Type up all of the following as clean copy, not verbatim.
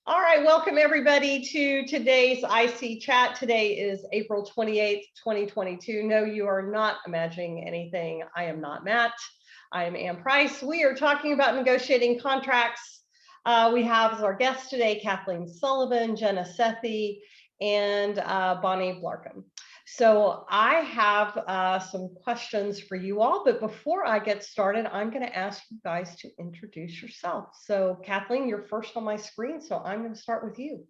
All right, welcome everybody to today's IC chat. Today is April 28th, 2022. No, you are not imagining anything. I am not Matt. I am Ann Price. We are talking about negotiating contracts. We have as our guests today, Kathleen Sullivan, Jenna, and Bonni Blarkham. So I have some questions for you all, but before I get started, I'm going to ask you guys to introduce yourself. So Kathleen, you're first on my screen, so I'm going to start with you.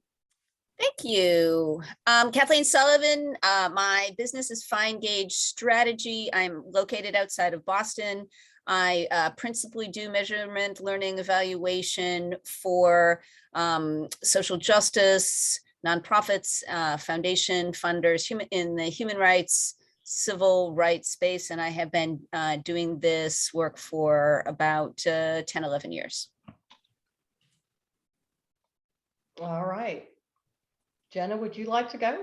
Thank you. Kathleen Sullivan. My business is Fine Gauge Strategy. I'm located outside of Boston. I principally do measurement, learning, evaluation for social justice, nonprofits, foundation funders, in the human rights, civil rights space. And I have been doing this work for about 10, 11 years. All right. Jenna, would you like to go?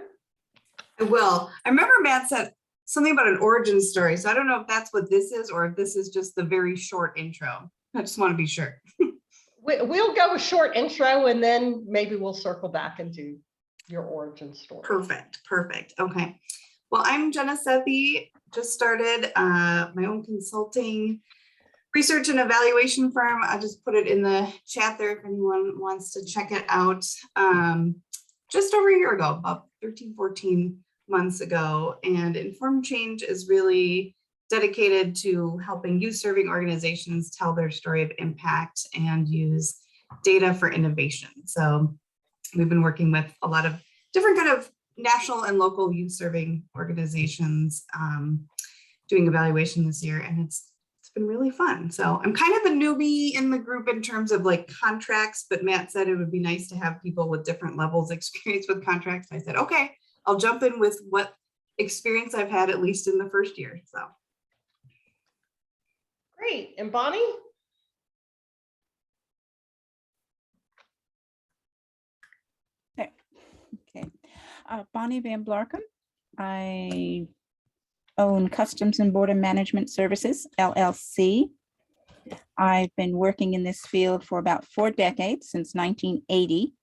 I will. I remember Matt said something about an origin story. So I don't know if that's what this is or if this is just the very short intro. I just want to be sure. We'll go a short intro and then maybe we'll circle back and do your origin story. Perfect. Okay. Well, I'm Jenna. Just started my own consulting research and evaluation firm. I just put it in the chat there if anyone wants to check it out. Just over a year ago, about 13, 14 months ago. And Informed Change is really dedicated to helping youth-serving organizations tell their story of impact and use data for innovation. So we've been working with a lot of different kind of national and local youth-serving organizations doing evaluation this year, and it's been really fun. So I'm kind of a newbie in the group in terms of like contracts, but Matt said it would be nice to have people with different levels of experience with contracts. I said, okay, I'll jump in with what experience I've had, at least in the first year. So. Great. And Bonni? Okay. Bonni Van Blarkham. I own Customs and Border Management Services, LLC. I've been working in this field for about 4 decades, since 1980.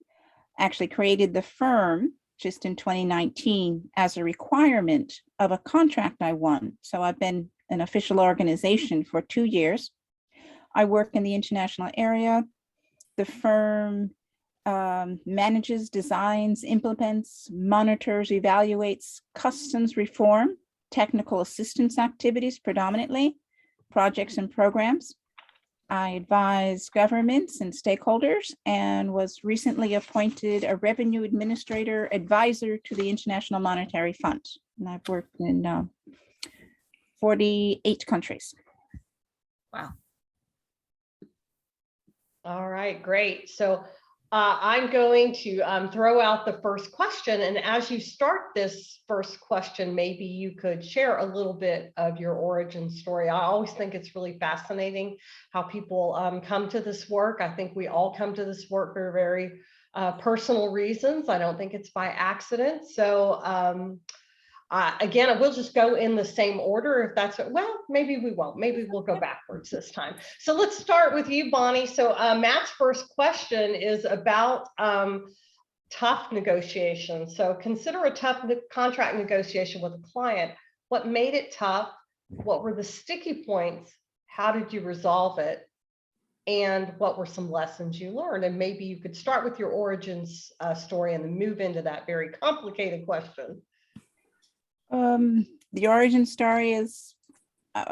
Actually created the firm just in 2019 as a requirement of a contract I won. So I've been an official organization for 2 years. I work in the international area. The firm manages, designs, implements, monitors, evaluates customs reform, technical assistance activities predominantly, projects and programs. I advise governments and stakeholders and was recently appointed a revenue administrator advisor to the International Monetary Fund. And I've worked in 48 countries. Wow. All right, great. So I'm going to throw out the first question. And as you start this first question, maybe you could share a little bit of your origin story. I always think it's really fascinating how people come to this work. I think we all come to this work for very personal reasons. I don't think it's by accident. So again, we'll just go in the same order if that's it. Well, maybe we won't. Maybe we'll go backwards this time. So let's start with you, Bonni. So Matt's first question is about tough negotiations. So consider a tough contract negotiation with a client. What made it tough? What were the sticky points? How did you resolve it? And what were some lessons you learned? And maybe you could start with your origins story and then move into that very complicated question. The origin story is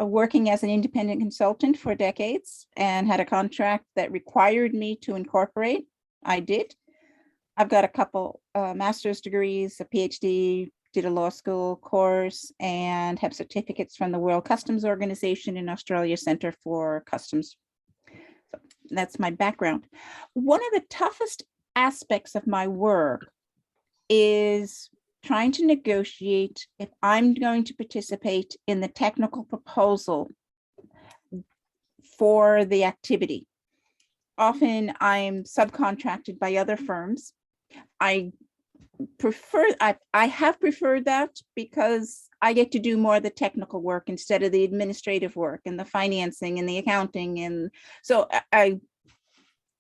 working as an independent consultant for decades and had a contract that required me to incorporate. I did. I've got a couple master's degrees, a PhD, did a law school course, and have certificates from the World Customs Organization in Australia Center for Customs. So that's my background. One of the toughest aspects of my work is trying to negotiate if I'm going to participate in the technical proposal for the activity. Often I'm subcontracted by other firms. I have preferred that because I get to do more of the technical work instead of the administrative work and the financing and the accounting. And so I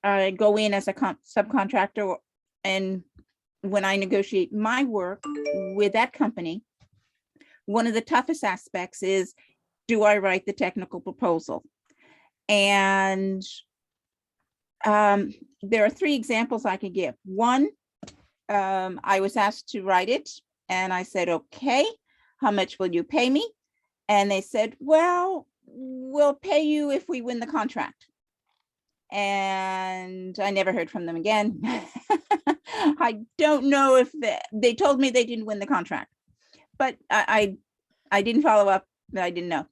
go in as a subcontractor and when I negotiate my work with that company, one of the toughest aspects is, do I write the technical proposal? And there are 3 examples I could give. One, I was asked to write it, and I said, okay, how much will you pay me? And they said, well, we'll pay you if we win the contract. And I never heard from them again. I don't know if they told me they didn't win the contract, but I didn't follow up, but I didn't know.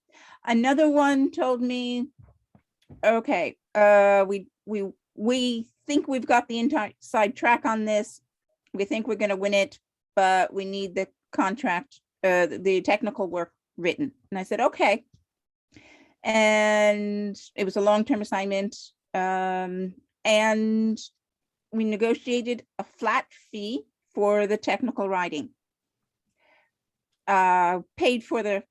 Another one told me, okay, we think we've got the inside track on this. We think we're going to win it, but we need the contract, the technical work written. And I said, okay. And it was a long-term assignment. And we negotiated a flat fee for the technical writing, paid for the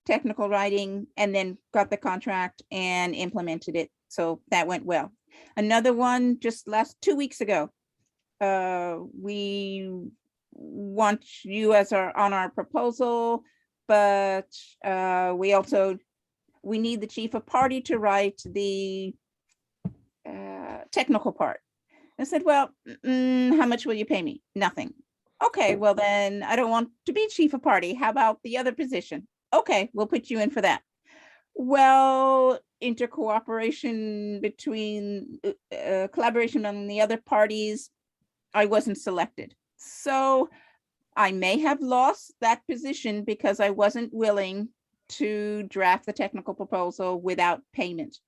technical writing, and then got the contract and implemented it. So that went well. Another one just 2 weeks ago, we want you as on our proposal, but we need the chief of party to write the technical part. I said, well, how much will you pay me? Nothing. Okay, well then I don't want to be chief of party. How about the other position? Okay, we'll put you in for that. Well, intercooperation between collaboration on the other parties, I wasn't selected. So I may have lost that position because I wasn't willing to draft the technical proposal without payment.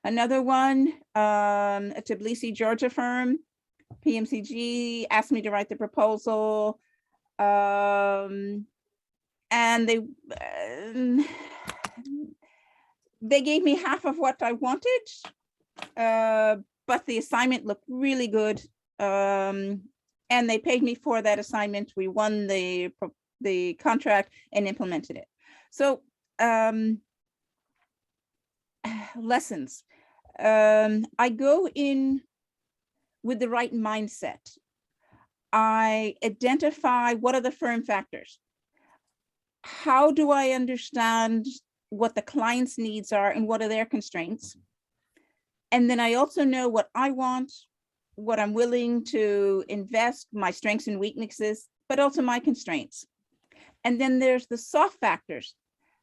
Another one, a Tbilisi, Georgia firm, PMCG, asked me to write the proposal. And they gave me half of what I wanted, but the assignment looked really good. And they paid me for that assignment. We won the contract and implemented it. So lessons. I go in with the right mindset. I identify what are the firm factors. How do I understand what the client's needs are and what are their constraints? And then I also know what I want, what I'm willing to invest, my strengths and weaknesses, but also my constraints. And then there's the soft factors.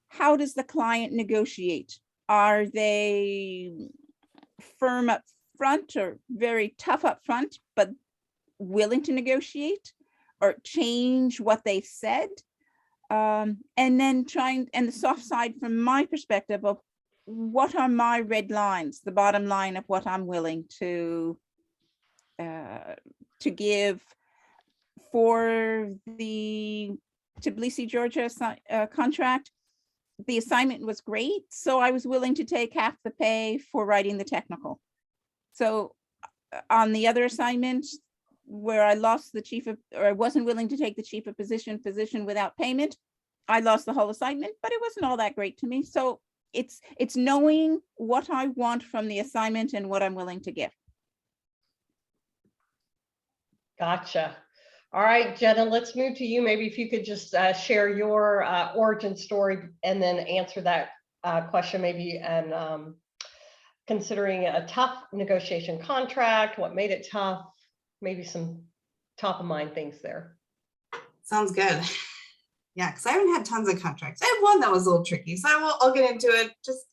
How does the client negotiate? Are they firm up front or very tough up front, but willing to negotiate or change what they've said? And then and the soft side from my perspective of what are my red lines, the bottom line of what I'm willing to give. For the Tbilisi, Georgia contract, the assignment was great, so I was willing to take half the pay for writing the technical. So on the other assignment where I lost the chief of, or I wasn't willing to take the chief of position without payment, I lost the whole assignment, but it wasn't all that great to me. So it's knowing what I want from the assignment and what I'm willing to give. Gotcha. All right, Jenna, let's move to you. Maybe if you could just share your origin story and then answer that question maybe, and considering a tough negotiation contract, what made it tough, maybe some top of mind things there. Sounds good. Yeah, because I haven't had tons of contracts. I had one that was a little tricky, so I'll get into it just,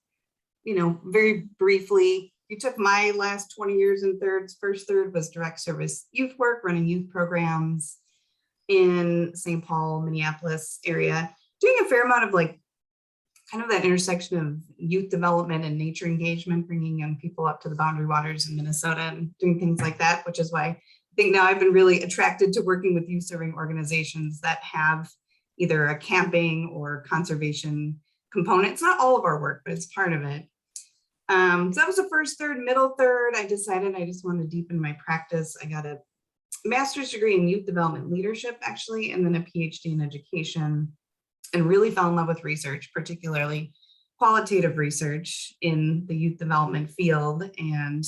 very briefly. You took my last 20 years in thirds. First third was direct service youth work, running youth programs in St. Paul, Minneapolis area, doing a fair amount of kind of that intersection of youth development and nature engagement, bringing young people up to the boundary waters in Minnesota and doing things like that, which is why I think now I've been really attracted to working with youth serving organizations that have either a camping or conservation component. It's not all of our work, but it's part of it. So that was the first third. Middle third, I decided I just wanted to deepen my practice. I got a master's degree in youth development leadership, actually, and then a PhD in education, and really fell in love with research, particularly qualitative research in the youth development field. And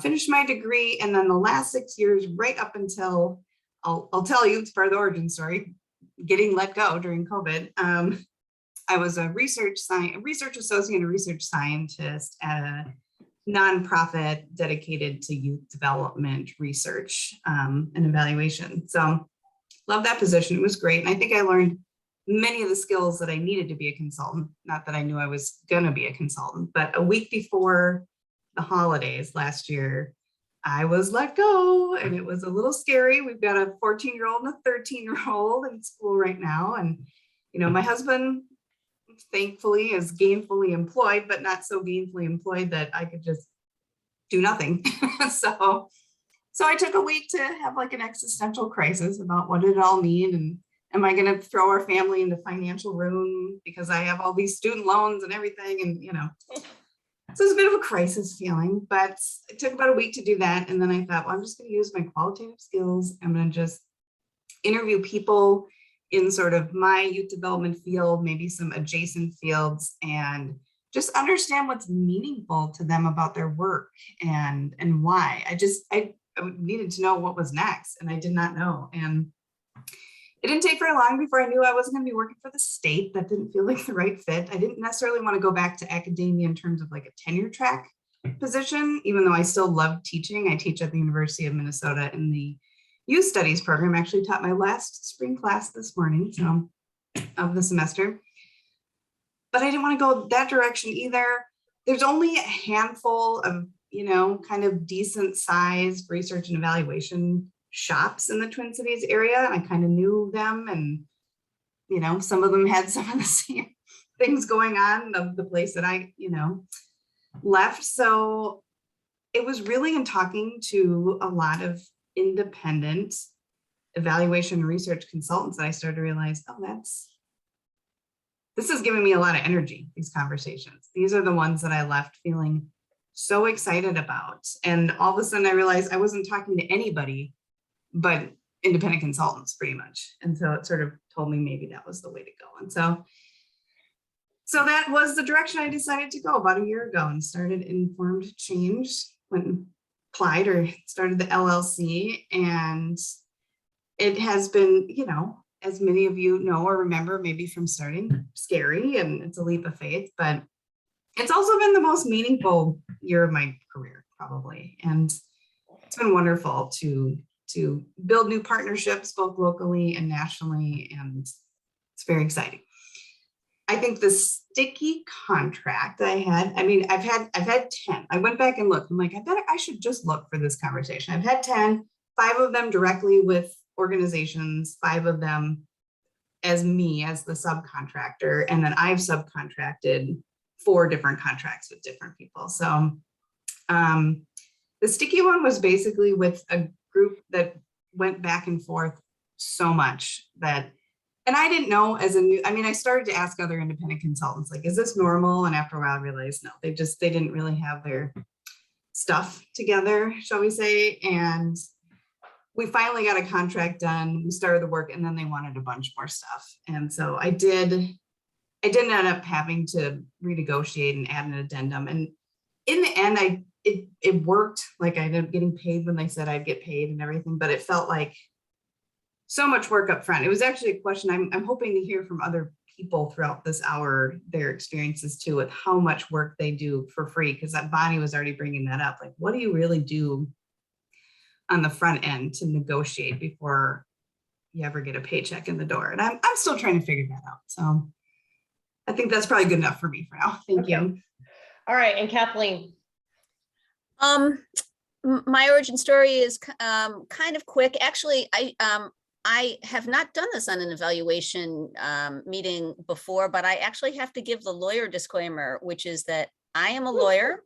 finished my degree, and then the last 6 years, right up until, I'll tell you, it's part of the origin story, getting let go during COVID. I was a research associate and a research scientist at a nonprofit dedicated to youth development research and evaluation. So love that position. It was great. And I think I learned many of the skills that I needed to be a consultant. Not that I knew I was going to be a consultant, but a week before the holidays last year, I was let go, and it was a little scary. We've got a 14-year-old and a 13-year-old in school right now. And, you know, my husband, thankfully, is gainfully employed, but not so gainfully employed that I could just do nothing. So I took a week to have like an existential crisis about what did it all mean, and am I going to throw our family into financial ruin because I have all these student loans and everything, and you know. So it's a bit of a crisis feeling, but it took about a week to do that. And then I thought, well, I'm just going to use my qualitative skills. I'm going to just interview people in sort of my youth development field, maybe some adjacent fields, and just understand what's meaningful to them about their work and why. I needed to know what was next, and I did not know. And it didn't take very long before I knew I wasn't going to be working for the state. That didn't feel like the right fit. I didn't necessarily want to go back to academia in terms of like a tenure track position, even though I still love teaching. I teach at the University of Minnesota in the youth studies program. I actually taught my last spring class this morning, so of the semester. But I didn't want to go that direction either. There's only a handful of, you know, kind of decent sized research and evaluation shops in the Twin Cities area. And I kind of knew them, and, you know, some of them had some of the same things going on of the place that I, you know, left. So it was really in talking to a lot of independent evaluation and research consultants that I started to realize, oh, this is giving me a lot of energy, these conversations. These are the ones that I left feeling so excited about. And all of a sudden I realized I wasn't talking to anybody but independent consultants pretty much. And so it sort of told me maybe that was the way to go. And so that was the direction I decided to go about a year ago, and started Informed Change, went and applied or started the LLC. And it has been, you know, as many of you know or remember, maybe from starting, scary, and it's a leap of faith, but it's also been the most meaningful year of my career, probably. And it's been wonderful to build new partnerships, both locally and nationally, and it's very exciting. I think the sticky contract I had, I mean, I've had 10. I went back and looked. I'm like, I should just look for this conversation. I've had 10, 5 of them directly with organizations, 5 of them as me as the subcontractor, and then I've subcontracted 4 different contracts with different people. So the sticky one was basically with a group that went back and forth so much that, and I didn't know I started to ask other independent consultants, like, is this normal? And after a while I realized, no, they didn't really have their stuff together, shall we say. And we finally got a contract done. We started the work, and then they wanted a bunch more stuff. And so I did end up having to renegotiate and add an addendum. And in the end, it worked. Like, I ended up getting paid when they said I'd get paid and everything, but it felt like so much work up front. It was actually a question I'm hoping to hear from other people throughout this hour, their experiences too, with how much work they do for free. Because that Bonni was already bringing that up. Like, what do you really do on the front end to negotiate before you ever get a paycheck in the door? And I'm still trying to figure that out. So I think that's probably good enough for me for now. Thank you. All right, and Kathleen. My origin story is kind of quick. Actually, I have not done this on an evaluation meeting before, but I actually have to give the lawyer disclaimer, which is that I am a lawyer.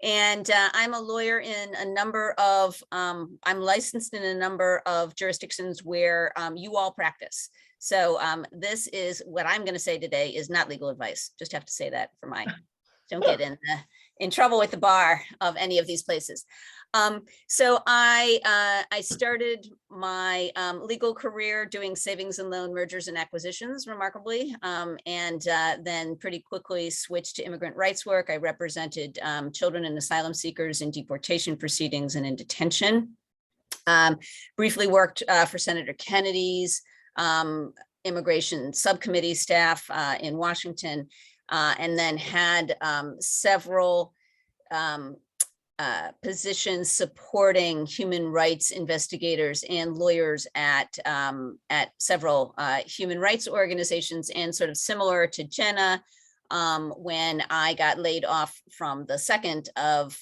And I'm a lawyer in a number of, I'm licensed in a number of jurisdictions where you all practice. So this is what I'm going to say today is not legal advice. Just have to say that for don't get in in trouble with the bar of any of these places. So I started my legal career doing savings and loan mergers and acquisitions, remarkably, and then pretty quickly switched to immigrant rights work. I represented children and asylum seekers in deportation proceedings and in detention. Briefly worked for Senator Kennedy's immigration subcommittee staff in Washington, and then had several positions supporting human rights investigators and lawyers at several human rights organizations, and sort of similar to Jenna, when I got laid off from the second of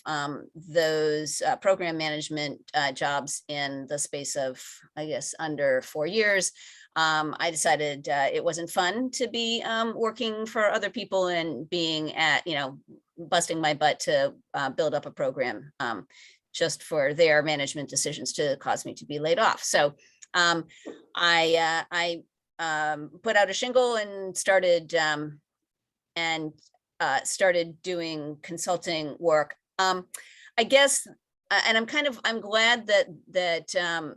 those program management jobs in the space of, I guess, under 4 years. I decided it wasn't fun to be working for other people and being at, busting my butt to build up a program just for their management decisions to cause me to be laid off. So I put out a shingle and started doing consulting work. I guess, and I'm glad that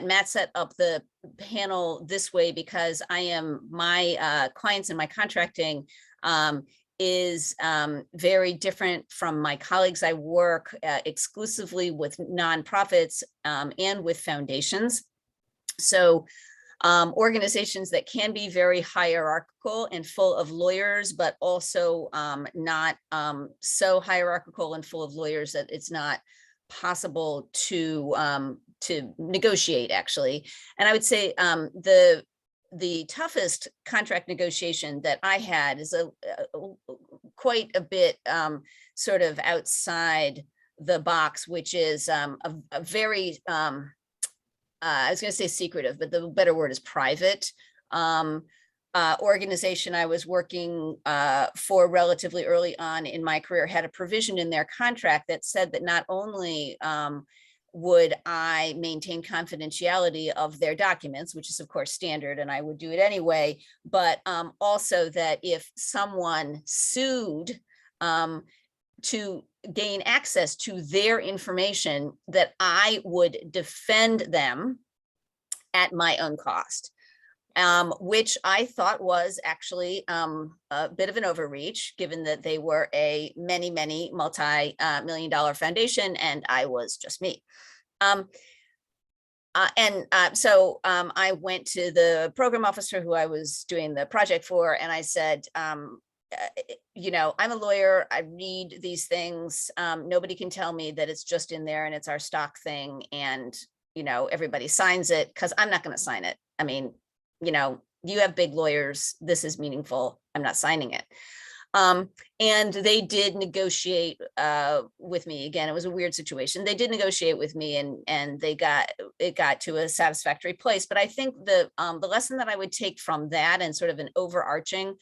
Matt set up the panel this way, because my clients and my contracting is very different from my colleagues. I work exclusively with nonprofits and with foundations. So organizations that can be very hierarchical and full of lawyers, but also not so hierarchical and full of lawyers that it's not possible to negotiate, actually. And I would say the toughest contract negotiation that I had is quite a bit sort of outside the box, which is a very, I was going to say secretive, but the better word is private organization I was working for relatively early on in my career had a provision in their contract that said that not only would I maintain confidentiality of their documents, which is of course standard, and I would do it anyway, but also that if someone sued to gain access to their information, that I would defend them at my own cost, which I thought was actually a bit of an overreach, given that they were a many multi-million-dollar foundation and I was just me. So I went to the program officer who I was doing the project for, and I said, I'm a lawyer, I read these things, nobody can tell me that it's just in there and it's our stock thing and everybody signs it, because I'm not going to sign it. I mean, you have big lawyers, this is meaningful, I'm not signing it. And they did negotiate with me. Again, it was a weird situation. They did negotiate with me, and it got to a satisfactory place. But I think the lesson that I would take from that, and sort of an overarching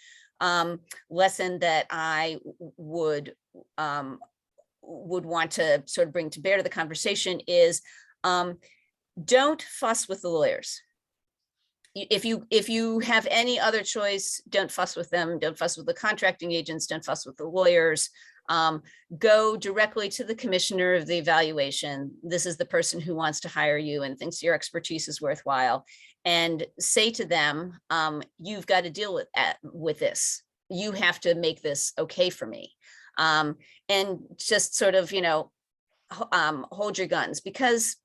lesson that I would want to sort of bring to bear to the conversation is, don't fuss with the lawyers. If you have any other choice, don't fuss with them. Don't fuss with the contracting agents. Don't fuss with the lawyers. Go directly to the commissioner of the evaluation. This is the person who wants to hire you and thinks your expertise is worthwhile. And say to them, you've got to deal with this. You have to make this okay for me. And just sort of, hold your guns, because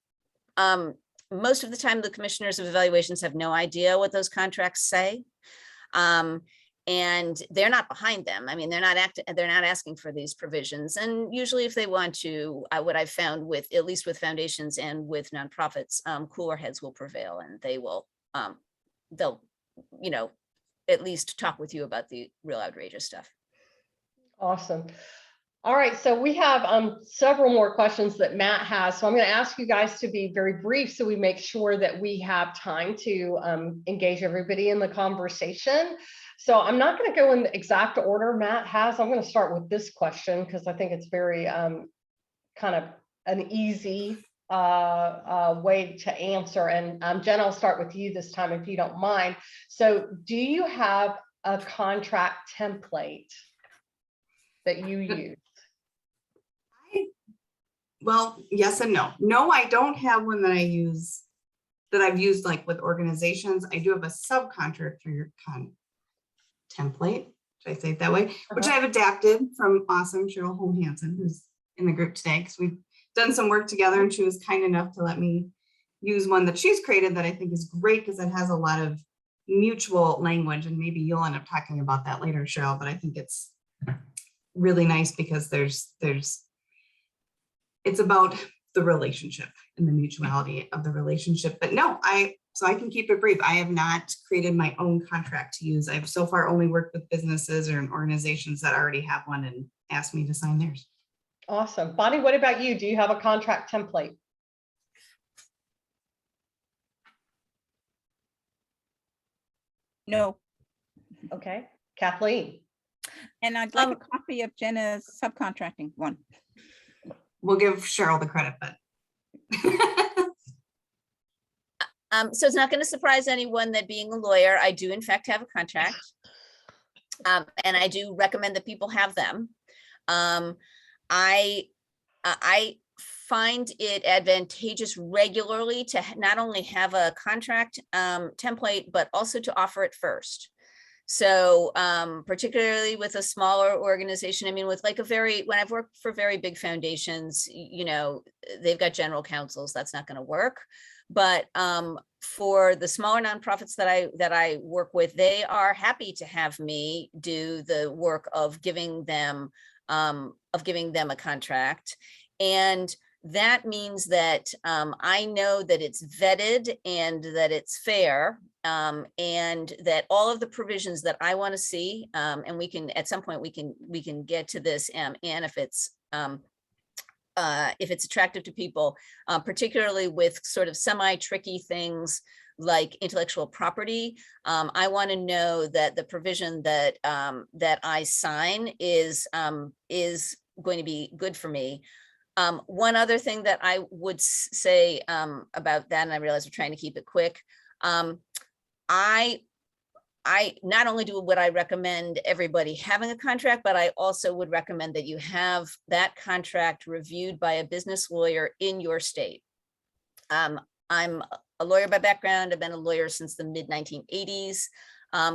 most of the time the commissioners of evaluations have no idea what those contracts say. And they're not behind them. I mean, they're not asking for these provisions. And usually if they want to, what I've found at least with foundations and with nonprofits, cooler heads will prevail, and they'll, at least talk with you about the real outrageous stuff. Awesome. All right, so we have several more questions that Matt has. So I'm going to ask you guys to be very brief so we make sure that we have time to engage everybody in the conversation. So I'm not going to go in the exact order Matt has. I'm going to start with this question because I think it's very kind of an easy way to answer. And Jen, I'll start with you this time if you don't mind. So do you have a contract template that you use? well, yes and no. No, I don't have one that I've used like with organizations. I do have a subcontractor template. Should I say it that way? Which I've adapted from awesome Cheryl Holm Hansen, who's in the group today, because we've done some work together, and she was kind enough to let me use one that she's created that I think is great because it has a lot of mutual language, and maybe you'll end up talking about that later, Cheryl, but I think it's really nice because it's about the relationship and the mutuality of the relationship. But no, so I can keep it brief. I have not created my own contract to use. I've so far only worked with businesses or organizations that already have one and asked me to sign theirs. Awesome. Bonnie, what about you? Do you have a contract template? No. Okay. Kathleen? And I'd like a copy of Jenna's subcontracting one. We'll give Cheryl the credit, but. So it's not going to surprise anyone that being a lawyer, I do in fact have a contract. And I do recommend that people have them. I find it advantageous regularly to not only have a contract template, but also to offer it first. So particularly with a smaller organization, I mean, with like when I've worked for very big foundations, you know, they've got general counsels, that's not going to work. But for the smaller nonprofits that I work with, they are happy to have me do the work of giving them a contract. And that means that I know that it's vetted and that it's fair, and that all of the provisions that I want to see, and we can at some point we can get to this, and if it's attractive to people, particularly with sort of semi-tricky things like intellectual property, I want to know that the provision that I sign is going to be good for me. One other thing that I would say about that, and I realize we're trying to keep it quick, I not only would I recommend everybody having a contract, but I also would recommend that you have that contract reviewed by a business lawyer in your state. I'm a lawyer by background. I've been a lawyer since the mid 1980s.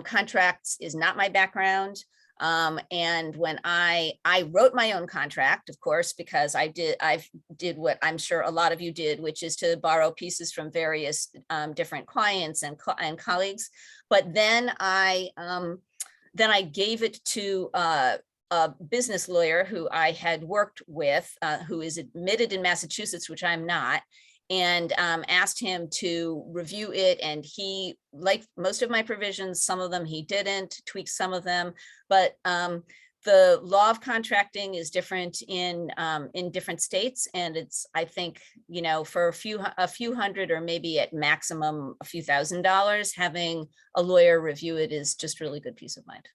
Contracts is not my background. And when I wrote my own contract, of course, because I did what I'm sure a lot of you did, which is to borrow pieces from various different clients and colleagues. But then I gave it to a business lawyer who I had worked with, who is admitted in Massachusetts, which I'm not, and asked him to review it. And he liked most of my provisions. Some of them he didn't, tweak some of them, but the law of contracting is different in different states. And it's, I think, you know, for a few hundred or maybe at maximum a few $1,000s, having a lawyer review it is just really good peace of mind.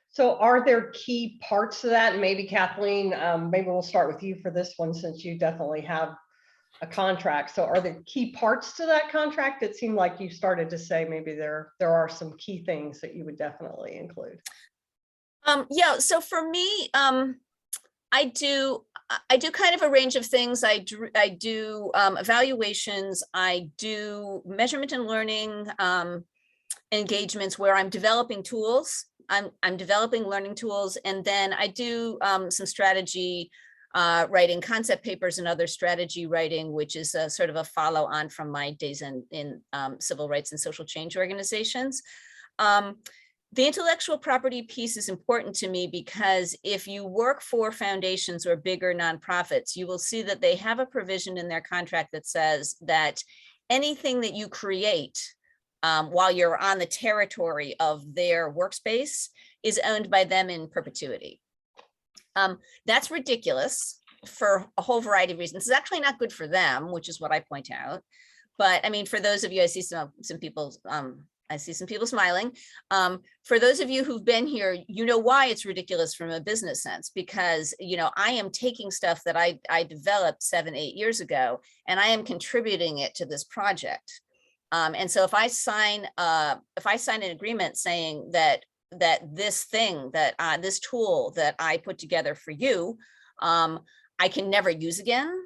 So are there key parts to that? And maybe Kathleen, maybe we'll start with you for this one, since you definitely have a contract. So are there key parts to that contract? It seemed like you started to say maybe there are some key things that you would definitely include. Yeah, so for me, I do kind of a range of things. I do evaluations, I do measurement and learning engagements where I'm developing tools. I'm developing learning tools, and then I do some strategy writing, concept papers and other strategy writing, which is a sort of a follow on from my days in civil rights and social change organizations. The intellectual property piece is important to me because if you work for foundations or bigger nonprofits, you will see that they have a provision in their contract that says that anything that you create while you're on the territory of their workspace is owned by them in perpetuity. That's ridiculous for a whole variety of reasons. It's actually not good for them, which is what I point out. But I mean, for those of you, I see some people, I see some people smiling. For those of you who've been here, you know why it's ridiculous from a business sense, because, you know, I am taking stuff that I developed 7-8 years ago, and I am contributing it to this project. And so if I sign an agreement saying that this thing, that this tool that I put together for you, I can never use again,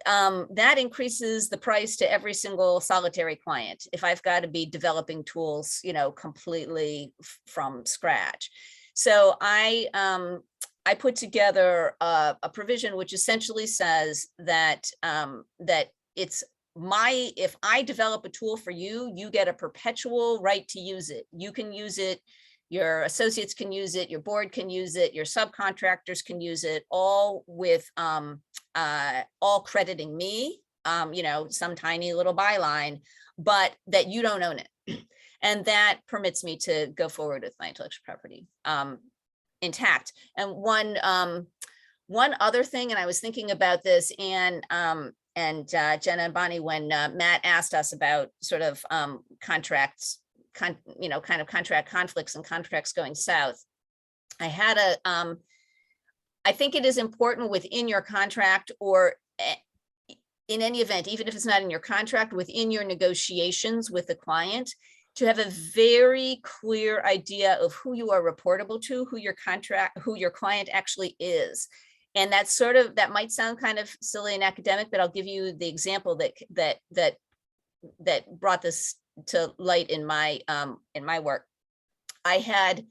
that increases the price to every single solitary client if I've got to be developing tools, completely from scratch. So I put together a provision which essentially says that it's if I develop a tool for you, you get a perpetual right to use it. You can use it. Your associates can use it, your board can use it, your subcontractors can use it, all with all crediting me, some tiny little byline, but that you don't own it. And that permits me to go forward with my intellectual property intact. And one other thing, and I was thinking about this, and Jenna and Bonni, when Matt asked us about sort of contracts, kind of contract conflicts and contracts going south. I had I think it is important within your contract, or in any event, even if it's not in your contract, within your negotiations with the client, to have a very clear idea of who you are reportable to, who your client actually is. And that's that might sound kind of silly and academic, but I'll give you the example that brought this to light in my work. I had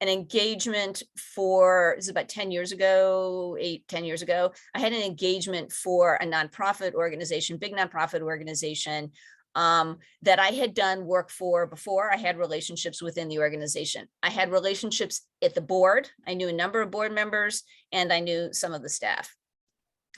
an engagement for, this is about 10 years ago, 10 years ago. I had an engagement for a nonprofit organization, big nonprofit organization, that I had done work for before. I had relationships within the organization. I had relationships at the board. I knew a number of board members, and I knew some of the staff.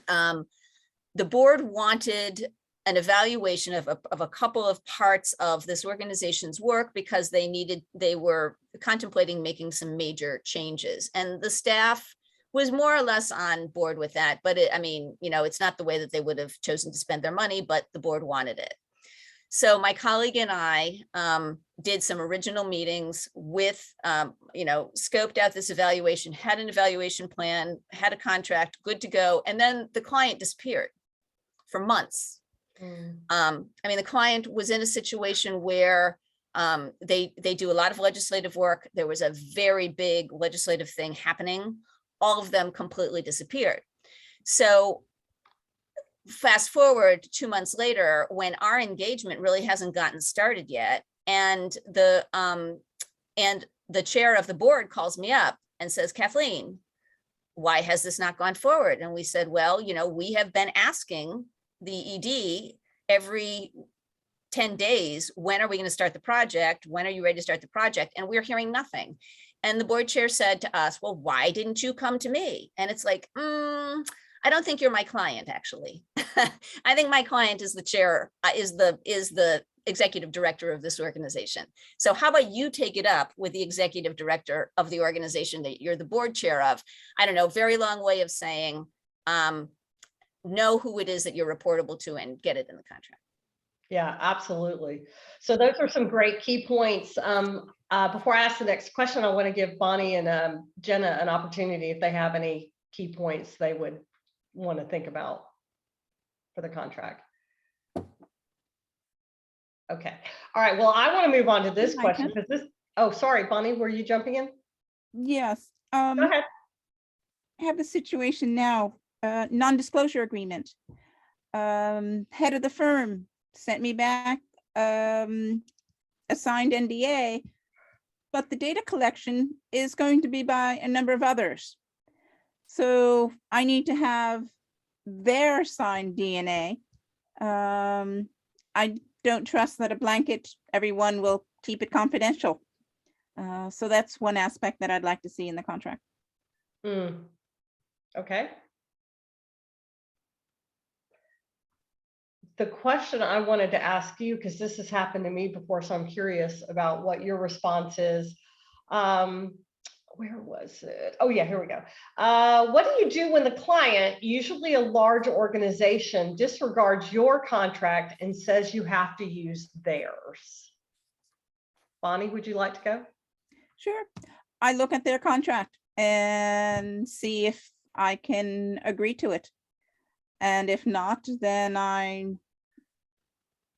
The board wanted an evaluation of a couple of parts of this organization's work because they were contemplating making some major changes, and the staff was more or less on board with that. But it's not the way that they would have chosen to spend their money, but the board wanted it. So my colleague and I did some original meetings with, scoped out this evaluation, had an evaluation plan, had a contract, good to go. And then the client disappeared for months. The client was in a situation where they do a lot of legislative work. There was a very big legislative thing happening. All of them completely disappeared. So fast forward 2 months later, when our engagement really hasn't gotten started yet, and the chair of the board calls me up and says, Kathleen, why has this not gone forward? And we said, well, we have been asking the ED every 10 days, when are we going to start the project? When are you ready to start the project? And we're hearing nothing. And the board chair said to us, well, why didn't you come to me? And it's like, I don't think you're my client, actually. I think my client is the chair, is the executive director of this organization. So how about you take it up with the executive director of the organization that you're the board chair of? I don't know, very long way of saying, know who it is that you're reportable to and get it in the contract. Yeah, absolutely. So those are some great key points. Before I ask the next question, I want to give Bonni and Jenna an opportunity if they have any key points they would want to think about for the contract. Okay. All right. Well, I want to move on to this question because this, oh, sorry, Bonni, were you jumping in? Yes. Go ahead. I have a situation now, non-disclosure agreement. Head of the firm sent me back a signed NDA, but the data collection is going to be by a number of others. So I need to have their signed DNA. I don't trust that a blanket, everyone will keep it confidential. So that's one aspect that I'd like to see in the contract. Okay. The question I wanted to ask you, because this has happened to me before, so I'm curious about what your response is. Where was it? Oh yeah, here we go. What do you do when the client, usually a large organization, disregards your contract and says you have to use theirs? Bonni, would you like to go? Sure. I look at their contract and see if I can agree to it. And if not, then I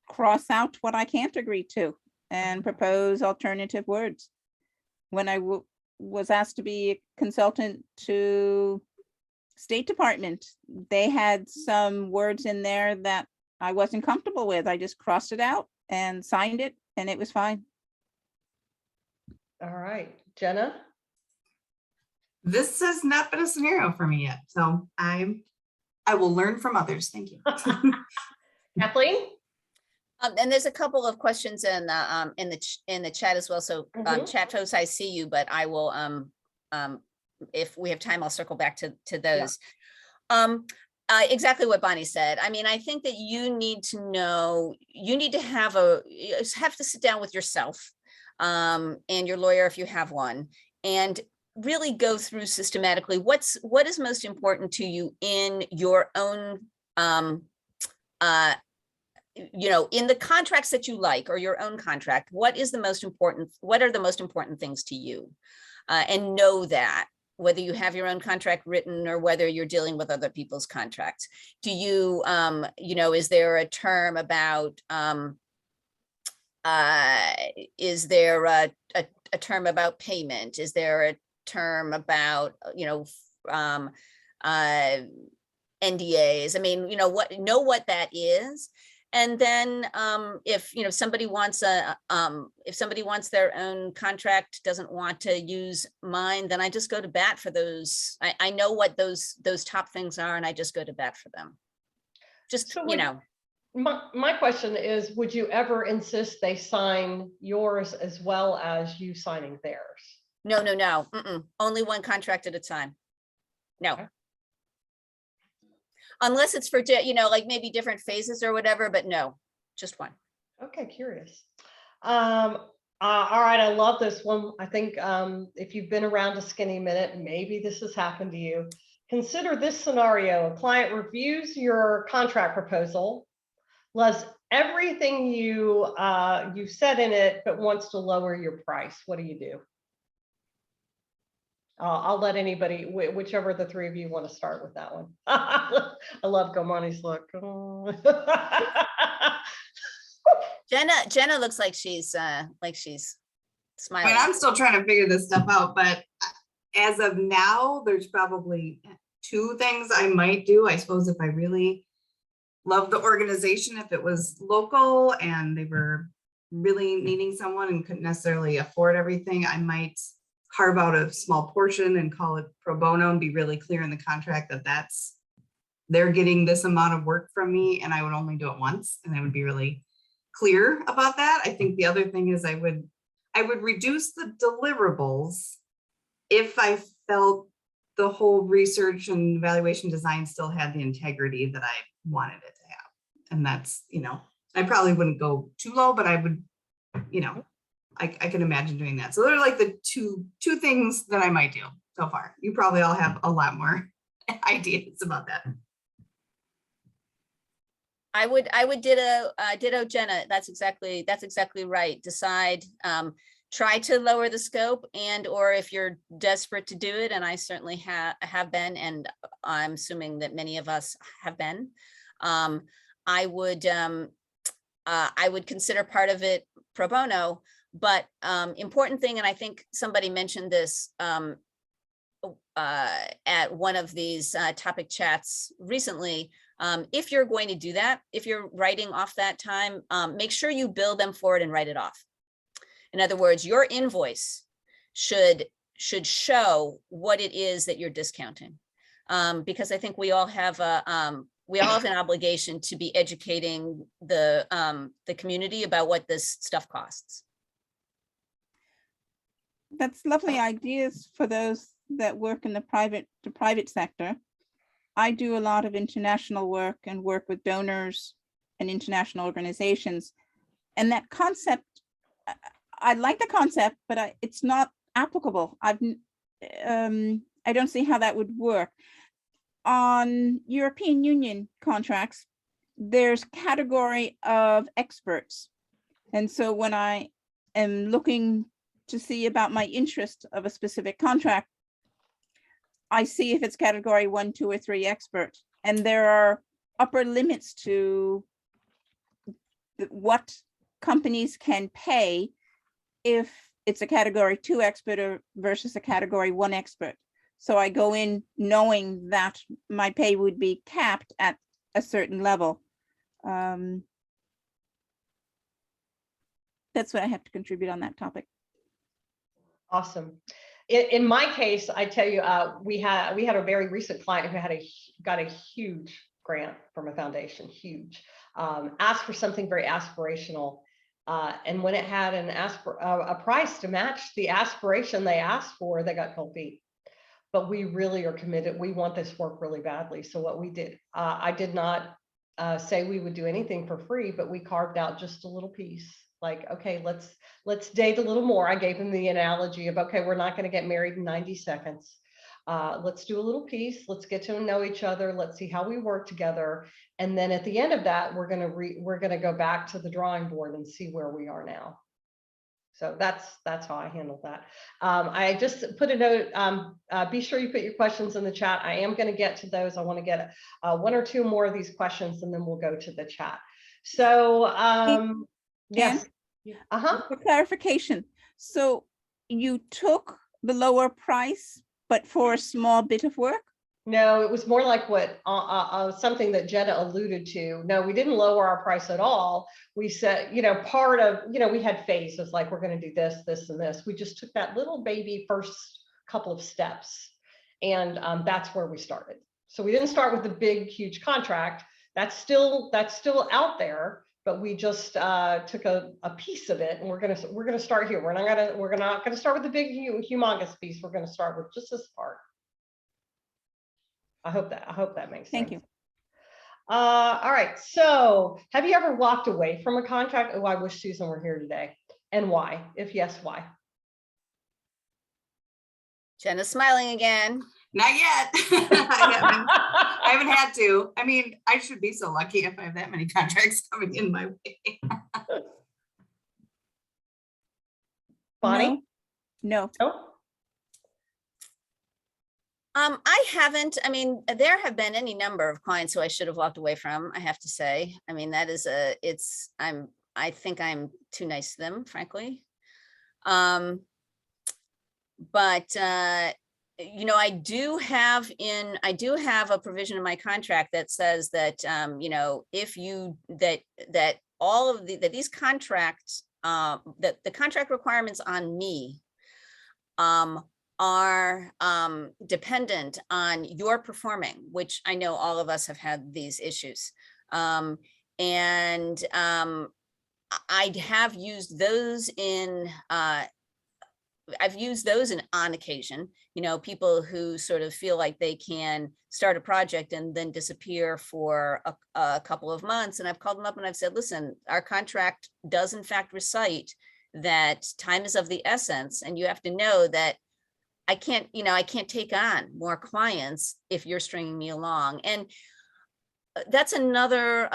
cross out what I can't agree to and propose alternative words. When I was asked to be a consultant to State Department, they had some words in there that I wasn't comfortable with. I just crossed it out and signed it, and it was fine. All right, Jenna? This has not been a scenario for me yet, so I will learn from others. Thank you. Kathleen? And there's a couple of questions in the chat as well. So Mhm. chat hosts, I see you, but I will if we have time, I'll circle back to those. Exactly what Bonnie said. I mean, I think that you need to know, you need to have to sit down with yourself and your lawyer if you have one, and really go through systematically what is most important to you in your own in the contracts that you like, or your own contract. What are the most important things to you? And know that, whether you have your own contract written or whether you're dealing with other people's contracts. Do you, is there a term about, is there a term about payment? Is there a term about, NDAs? I mean, know what that is. And then if somebody wants their own contract, doesn't want to use mine, then I just go to bat for those. I know what those top things are, and I just go to bat for them. Just, So my question is, would you ever insist they sign yours as well as you signing theirs? No. Only one contract at a time. No. Okay. Unless it's for, like maybe different phases or whatever, but no, just one. Okay, curious. All right, I love this one. I think if you've been around a skinny minute, maybe this has happened to you. Consider this scenario: a client reviews your contract proposal, loves everything you said in it, but wants to lower your price. What do you do? I'll let anybody, whichever of the three of you want to start with that one. I love Gomani's look. Jenna looks like she's smiling. I mean, I'm still trying to figure this stuff out, but as of now, there's probably two things I might do. I suppose if I really love the organization, if it was local and they were really needing someone and couldn't necessarily afford everything, I might carve out a small portion and call it pro bono and be really clear in the contract that they're getting this amount of work from me and I would only do it once, and I would be really clear about that. I think the other thing is I would reduce the deliverables if I felt the whole research and evaluation design still had the integrity that I wanted it to have. And that's, I probably wouldn't go too low, but I would, I can imagine doing that. So they're like the two things that I might do so far. You probably all have a lot more ideas about that. I would ditto Jenna. That's exactly right. Decide, try to lower the scope, and or if you're desperate to do it, and I certainly have been, and I'm assuming that many of us have been, I would consider part of it pro bono. But important thing, and I think somebody mentioned this at one of these topic chats recently, if you're going to do that, if you're writing off that time, make sure you bill them for it and write it off. In other words, your invoice should show what it is that you're discounting, because I think we all have an obligation to be educating the community about what this stuff costs. That's lovely ideas for those that work in the private sector. I do a lot of international work and work with donors and international organizations. And that concept, I like the concept, but it's not applicable. I don't see how that would work. On European Union contracts, there's category of experts. And so when I am looking to see about my interest of a specific contract, I see if it's category 1, 2, or 3 expert, and there are upper limits to what companies can pay if it's a category 2 expert versus a category 1 expert. So I go in knowing that my pay would be capped at a certain level. That's what I have to contribute on that topic. Awesome. In my case, I tell you, we had a very recent client who got a huge grant from a foundation, huge, asked for something very aspirational. And when it had a price to match the aspiration they asked for, they got cold feet. But we really are committed. We want this work really badly. So what we did, I did not say we would do anything for free, but we carved out just a little piece. Like, okay, let's date a little more. I gave him the analogy of, okay, we're not going to get married in 90 seconds. Let's do a little piece. Let's get to know each other. Let's see how we work together. And then at the end of that, we're going to go back to the drawing board and see where we are now. So that's how I handled that. I just put a note, be sure you put your questions in the chat. I am going to get to those. I want to get one or two more of these questions and then we'll go to the chat. So yes. For clarification, so you took the lower price, but for a small bit of work? No, it was more like what something that Jenna alluded to. No, we didn't lower our price at all. We said, part of, we had phases like we're going to do this, this, and this. We just took that little baby first couple of steps, and that's where we started. So we didn't start with the big, huge contract. That's still out there. But we just took a piece of it, and we're gonna start here. We're not gonna start with the big humongous piece. We're gonna start with just this part. I hope that makes sense. Thank you. All right. So, have you ever walked away from a contract? Oh, I wish Susan were here today. And why? If yes, why? Jenna's smiling again. Not yet. I haven't had to. I mean, I should be so lucky if I have that many contracts coming in my way. Bonnie? No. Oh. I haven't. I mean, there have been any number of clients who I should have walked away from, I have to say. I mean, that is I think I'm too nice to them, frankly. But I do have a provision in my contract that says that if that all of these contracts that the contract requirements on me are dependent on your performing, which I know all of us have had these issues, and I have used those in on occasion, people who sort of feel like they can start a project and then disappear for a couple of months. And I've called them up and I've said, listen, our contract does in fact recite that time is of the essence. And you have to know that I can't take on more clients if you're stringing me along. And that's another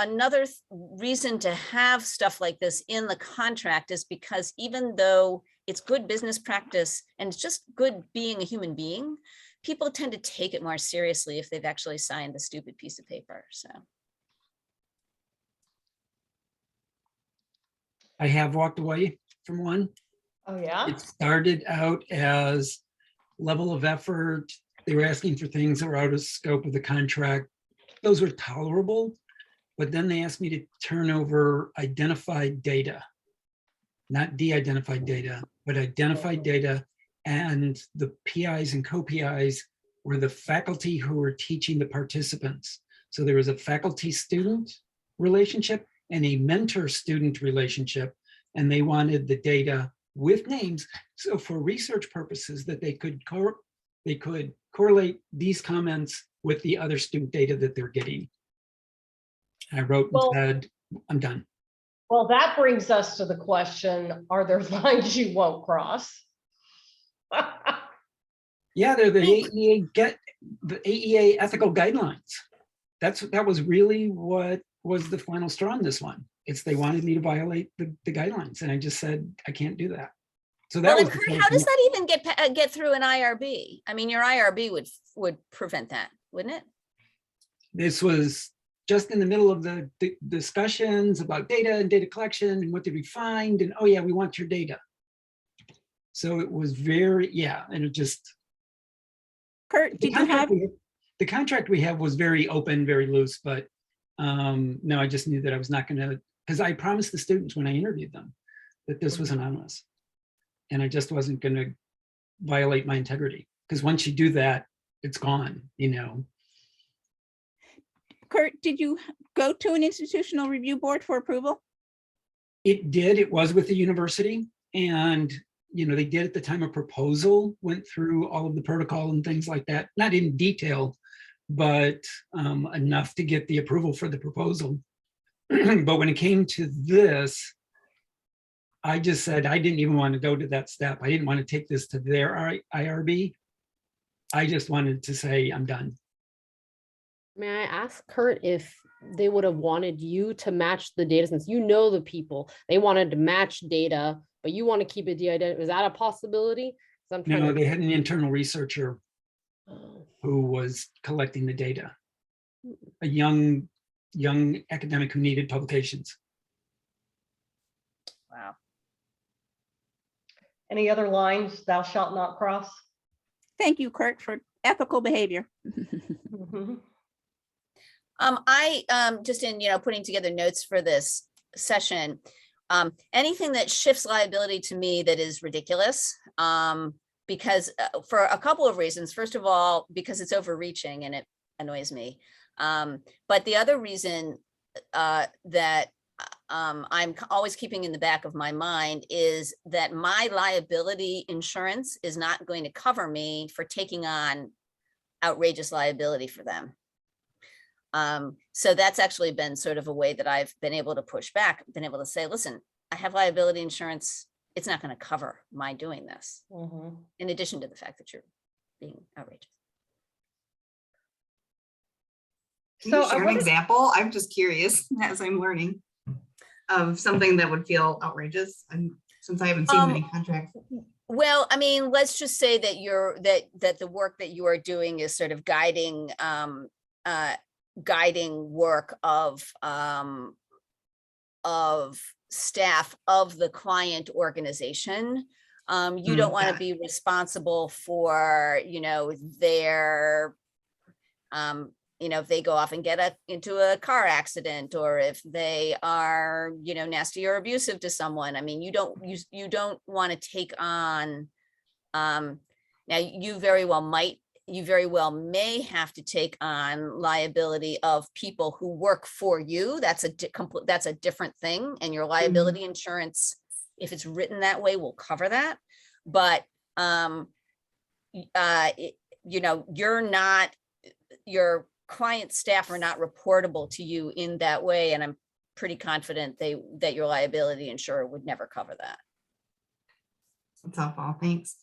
reason to have stuff like this in the contract, is because even though it's good business practice and it's just good being a human being, people tend to take it more seriously if they've actually signed the stupid piece of paper. So I have walked away from one. Oh yeah. It started out as level of effort. They were asking for things that were out of scope of the contract. Those were tolerable, but then they asked me to turn over identified data, not de-identified data, but identified data. And the PIs and co-PIs were the faculty who were teaching the participants. So there was a faculty-student relationship and a mentor-student relationship, and they wanted the data with names. So for research purposes, that they could correlate these comments with the other student data that they're getting. I wrote and said, I'm done. Well, that brings us to the question, are there lines you won't cross? Yeah, they're the AEA ethical guidelines. That was really what was the final straw on this one. They wanted me to violate the guidelines, and I just said I can't do that. So that was how does that even get through an IRB? I mean, your IRB would prevent that, wouldn't it? This was just in the middle of the discussions about data and data collection and what did we find, and oh yeah, we want your data. So it was very, and it just, Kurt, The did you have, the contract we have was very open, very loose, but no, I just knew that I was not going to, because I promised the students when I interviewed them that this was anonymous. And I just wasn't going to violate my integrity, because once you do that, it's gone, you know. Kurt, did you go to an institutional review board for approval? It did, it was with the university, and you know, they did at the time a proposal, went through all of the protocol and things like that, not in detail, but enough to get the approval for the proposal. But when it came to this, I just said I didn't even want to go to that step. I didn't want to take this to their IRB. I just wanted to say I'm done. May I ask Kurt if they would have wanted you to match the data, since you know the people, they wanted to match data, but you want to keep it de-identified. Is that a possibility? 'Cause I'm trying No, to. they had an internal researcher Oh. who was collecting the data. A young academic who needed publications. Wow. Any other lines thou shalt not cross? Thank you, Kurt, for ethical behavior. Mhm. I just in, putting together notes for this session, anything that shifts liability to me that is ridiculous, because for a couple of reasons. First of all, because it's overreaching and it annoys me. But the other reason that I'm always keeping in the back of my mind is that my liability insurance is not going to cover me for taking on outrageous liability for them. So that's actually been sort of a way that I've been able to push back, been able to say, listen, I have liability insurance. It's not going to cover my doing this, Mhm. in addition to the fact that you're being outrageous. Can So you I share an wanted- example? I'm just curious as I'm learning of something that would feel outrageous, and since I haven't seen many contracts. Well, I mean, let's just say that that the work that you are doing is sort of guiding work of staff of the client organization. You don't want to got it. be responsible for, their if they go off and get into a car accident, or if they are, nasty or abusive to someone. I mean, you don't want to take on, now you very well may have to take on liability of people who work for you. That's a different thing. And your liability insurance, if it's written that way, will cover that. But, your client staff are not reportable to you in that way. And I'm pretty confident that your liability insurer would never cover that. That's helpful. Thanks.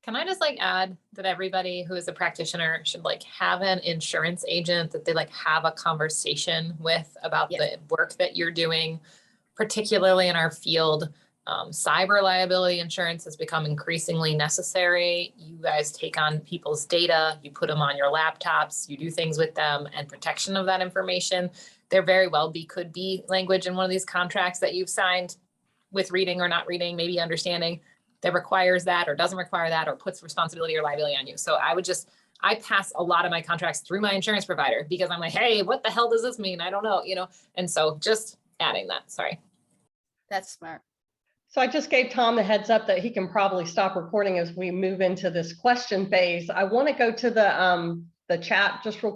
Can I just add that everybody who is a practitioner should have an insurance agent that they have a conversation with about Yes. the work that you're doing, particularly in our field. Cyber liability insurance has become increasingly necessary. You guys take on people's data, you put them on your laptops, you do things with them, and protection of that information. There very well could be language in one of these contracts that you've signed with reading or not reading, maybe understanding, that requires that or doesn't require that or puts responsibility or liability on you. So I pass a lot of my contracts through my insurance provider because I'm like, hey, what the hell does this mean? I don't know, and so just adding that, sorry. That's smart. So I just gave Tom the heads up that he can probably stop recording as we move into this question phase. I want to go to the chat just real